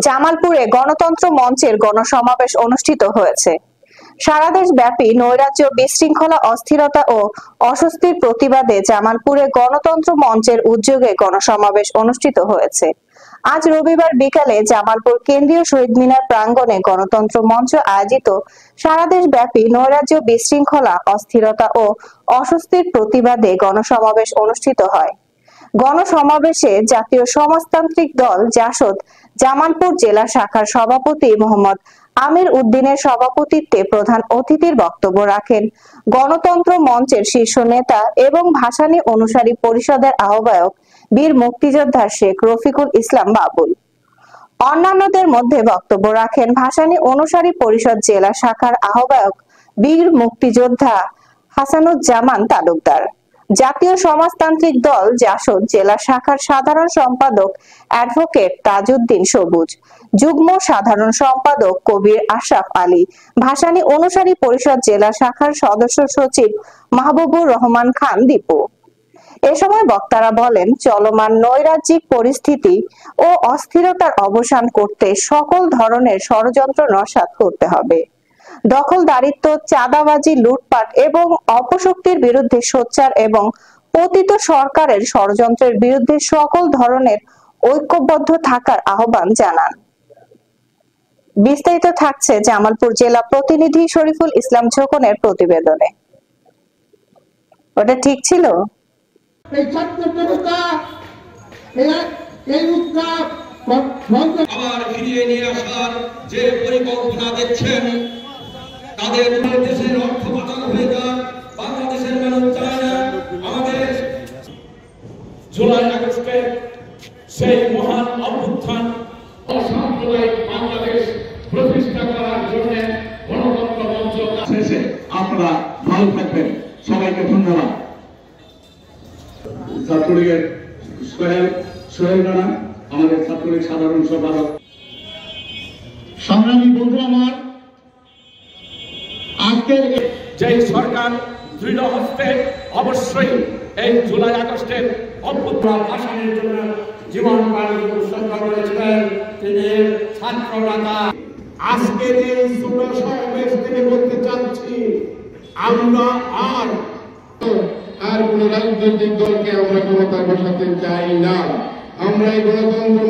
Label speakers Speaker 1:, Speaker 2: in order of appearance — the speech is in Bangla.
Speaker 1: জামালপুরে গণতন্ত্র মঞ্চের গণসমাবেশ অনুষ্ঠিত হয়েছে। সারা দেশব্যাপী নৈরাজ্য, বিশৃঙ্খলা, অস্থিরতা ও অস্বস্তির প্রতিবাদে জামালপুরে গণতন্ত্র মঞ্চের উদ্যোগে গণসমাবেশ অনুষ্ঠিত হয়েছে। আজ রবিবার বিকালে জামালপুর কেন্দ্রীয় শহীদ মিনার প্রাঙ্গণে গণতন্ত্র মঞ্চ আয়োজিত সারা দেশব্যাপী নৈরাজ্য, বিশৃঙ্খলা, অস্থিরতা ও অস্বস্তির প্রতিবাদে গণসমাবেশ অনুষ্ঠিত হয়। গণসমাবেশে জাতীয় সমাজতান্ত্রিক দল জাসদ জামালপুর জেলা শাখার সভাপতি মোহাম্মদ আমির উদ্দিনের সভাপতিত্বে প্রধান অতিথির বক্তব্য রাখেন গণতন্ত্র মঞ্চের শীর্ষ নেতা এবং ভাসানী অনুসারী পরিষদের আহ্বায়ক বীর মুক্তিযোদ্ধা শেখ রফিকুল ইসলাম বাবুল। অন্যান্যদের মধ্যে বক্তব্য রাখেন ভাসানী অনুসারী পরিষদ জেলা শাখার আহ্বায়ক বীর মুক্তিযোদ্ধা হাসানুজ্জামান তালুকদার, জাতীয় সমাজতান্ত্রিক দল জাসদ জেলা শাখার সাধারণ সম্পাদক অ্যাডভোকেট তাজউদ্দিন সবুজ, যুগ্ম সাধারণ সম্পাদক কবির আশরাফ আলী, ভাসানী অনুসারী পরিষদ জেলা শাখার সদস্য সচিব মাহবুবুর রহমান খান দীপু। এ সময় বক্তারা বলেন, চলমান নৈরাজ্যিক পরিস্থিতি ও অস্থিরতার অবসান করতে সকল ধরনের ষড়যন্ত্র নস্যাৎ করতে হবে। দখলদারিত্ব, চাঁদাবাজি, লুটপাট এবং অপশক্তির বিরুদ্ধে সোচ্চার এবং পতিত সরকারের ষড়যন্ত্রের বিরুদ্ধে সকল ধরনের ঐক্যবদ্ধ থাকার আহ্বান জানান। বিস্তারিত থাকছে জামালপুর জেলা প্রতিনিধি শরীফুল ইসলাম ঝোকনের প্রতিবেদনে। ওটা ঠিক ছিল?
Speaker 2: আবার ফিরিয়ে নিয়ে আসার যে পরিকল্পনা দিচ্ছেন, তাদের দেশের অর্থ পাচার হয়ে যান, বাংলাদেশের মানুষ চায় না আমাদের জুলাই আগস্টে সেই মহান অভ্যুত্থান অসাম্প্রদায়িক বাংলাদেশ প্রতিষ্ঠা করার জন্য গণতন্ত্র মঞ্চ শেষে আপনারা ভালো থাকবেন। সবাইকে ধন্যবাদ। ছাত্রলীগের সোহেল রানা, আমাদের ছাত্রলীগ সাধারণ সম্পাদক। সংগ্রামী বন্ধু আমার, আজকের যে সরকার দৃঢ় হস্তে অবশ্যই এই জুলাই আগস্টের অভ্যুত্থান ভাসানের জন্য জীবন উৎসর্গ করেছিলেন, তিনি ছাত্র নেতা। আজকের এই ছোট সমাবেশ থেকে বলতে চাচ্ছি, আমরা আর কোন রাজনৈতিক দলকে আমরা ক্ষমতায় বসাতে চাই না। আমরা এই গণতন্ত্র